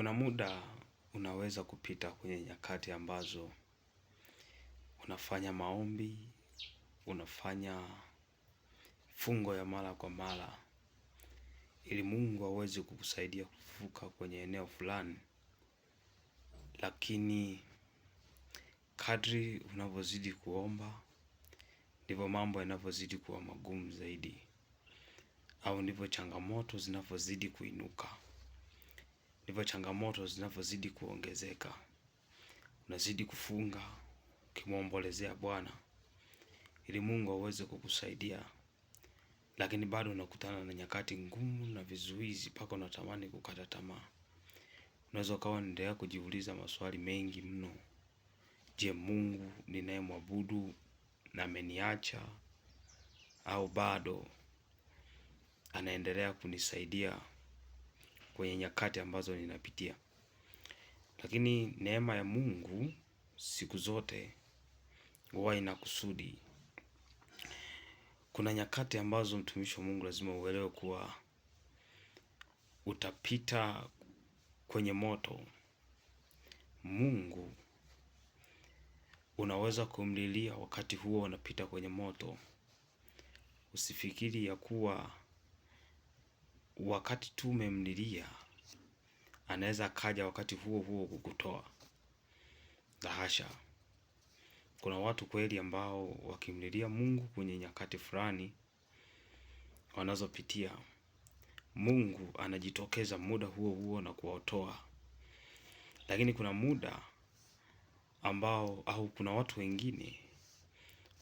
Kuna muda unaweza kupita kwenye nyakati ambazo unafanya maombi, unafanya fungo ya mara kwa mara, ili Mungu aweze kukusaidia kuvuka kwenye eneo fulani. Lakini kadri unavyozidi kuomba, ndivyo mambo yanavyozidi kuwa magumu zaidi, au ndivyo changamoto zinavyozidi kuinuka, ndivyo changamoto zinavyozidi kuongezeka. Unazidi kufunga, ukimwombolezea Bwana, ili Mungu aweze kukusaidia. Lakini bado unakutana na nyakati ngumu na vizuizi mpaka unatamani kukata tamaa. Unaweza ukawa unaendelea kujiuliza maswali mengi mno. Je, Mungu ninayemwabudu na ameniacha, au bado anaendelea kunisaidia kwenye nyakati ambazo ninapitia? Lakini neema ya Mungu siku zote huwa ina kusudi. Kuna nyakati ambazo mtumishi wa Mungu lazima uelewe kuwa utapita kwenye moto. Mungu unaweza kumlilia wakati huo unapita kwenye moto. Usifikiri ya kuwa wakati tu umemlilia anaweza akaja wakati huo huo kukutoa. La hasha. Kuna watu kweli ambao wakimlilia Mungu kwenye nyakati fulani wanazopitia, Mungu anajitokeza muda huo huo na kuwatoa. Lakini kuna muda ambao, au kuna watu wengine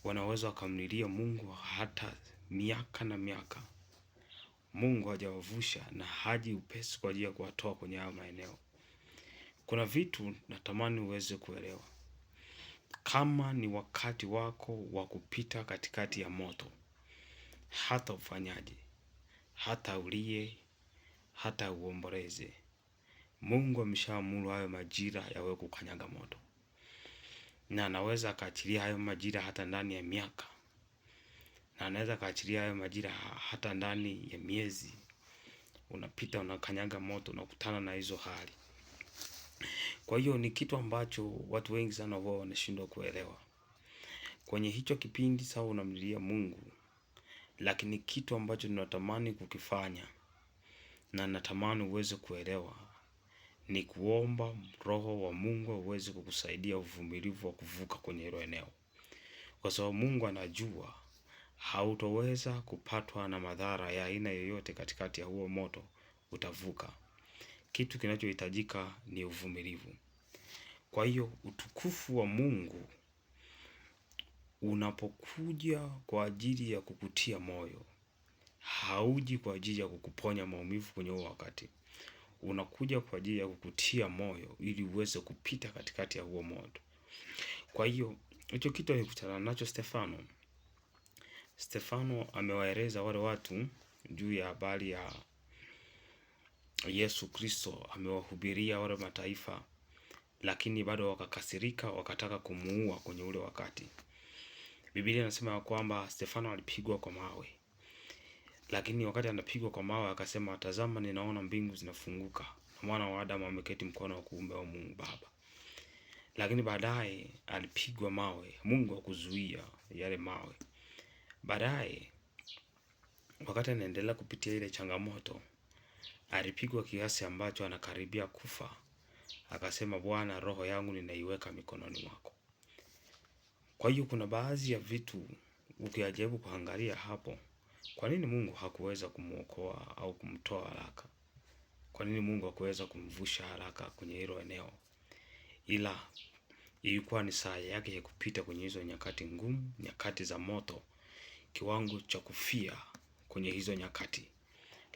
wanaweza wakamlilia Mungu hata miaka na miaka, Mungu hajawavusha na haji upesi kwa ajili ya kuwatoa kwenye hayo maeneo. Kuna vitu natamani uweze kuelewa. Kama ni wakati wako wa kupita katikati ya moto, hata ufanyaje, hata ulie, hata uomboleze, Mungu ameshaamuru hayo majira yawe kukanyaga moto. Na anaweza akaachilia hayo majira hata ndani ya miaka. Na anaweza akaachilia hayo majira hata ndani ya miezi. Unapita unakanyaga moto, unakutana na hizo hali. Kwa hiyo ni kitu ambacho watu wengi sana huwa wanashindwa kuelewa. Kwenye hicho kipindi sawa unamlilia Mungu, lakini kitu ambacho ninatamani kukifanya na natamani uweze kuelewa ni kuomba Roho wa Mungu aweze kukusaidia uvumilivu wa kuvuka kwenye hilo eneo. Kwa sababu Mungu anajua hautoweza kupatwa na madhara ya aina yoyote katikati ya huo moto, utavuka. Kitu kinachohitajika ni uvumilivu. Kwa hiyo utukufu wa Mungu unapokuja kwa ajili ya kukutia moyo, hauji kwa ajili ya kukuponya maumivu kwenye huo wakati. Unakuja kwa ajili ya kukutia moyo ili uweze kupita katikati ya huo moto. Kwa hiyo hicho kitu alikutana nacho Stefano. Stefano amewaeleza wale watu juu ya habari ya Yesu Kristo, amewahubiria wale mataifa, lakini bado wakakasirika, wakataka kumuua kwenye ule wakati. Biblia inasema kwamba Stefano alipigwa kwa mawe. Lakini wakati anapigwa kwa mawe akasema, tazama ninaona mbingu zinafunguka na mwana wa Adamu ameketi mkono wa kuume wa Mungu Baba. Lakini baadaye alipigwa mawe, Mungu hakuzuia yale mawe. Baadaye wakati anaendelea kupitia ile changamoto, alipigwa kiasi ambacho anakaribia kufa. Akasema, Bwana, roho yangu ninaiweka mikononi mwako. Kwa hiyo kuna baadhi ya vitu ukijaribu kuangalia hapo, kwa nini Mungu hakuweza kumuokoa au kumtoa haraka? Kwa nini Mungu hakuweza kumvusha haraka kwenye hilo eneo? Ila ilikuwa ni saa yake ya kupita kwenye hizo nyakati ngumu, nyakati za moto, kiwango cha kufia kwenye hizo nyakati.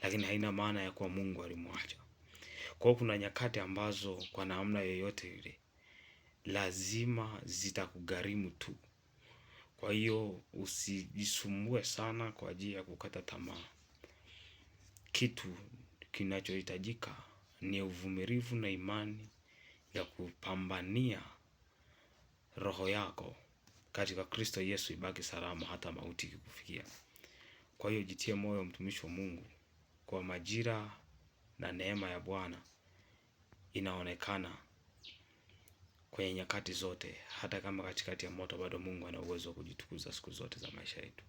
Lakini haina maana ya kuwa Mungu alimwacha. Kwa hiyo kuna nyakati ambazo kwa namna yoyote ile lazima zitakugharimu tu. Kwa hiyo usijisumbue sana kwa ajili ya kukata tamaa. Kitu kinachohitajika ni uvumilivu na imani ya kupambania roho yako katika Kristo Yesu ibaki salama hata mauti ikikufikia. Kwa hiyo jitie moyo mtumishi wa Mungu, kwa majira na neema ya Bwana inaonekana kwenye nyakati zote. Hata kama katikati ya moto, bado Mungu ana uwezo wa kujitukuza siku zote za maisha yetu.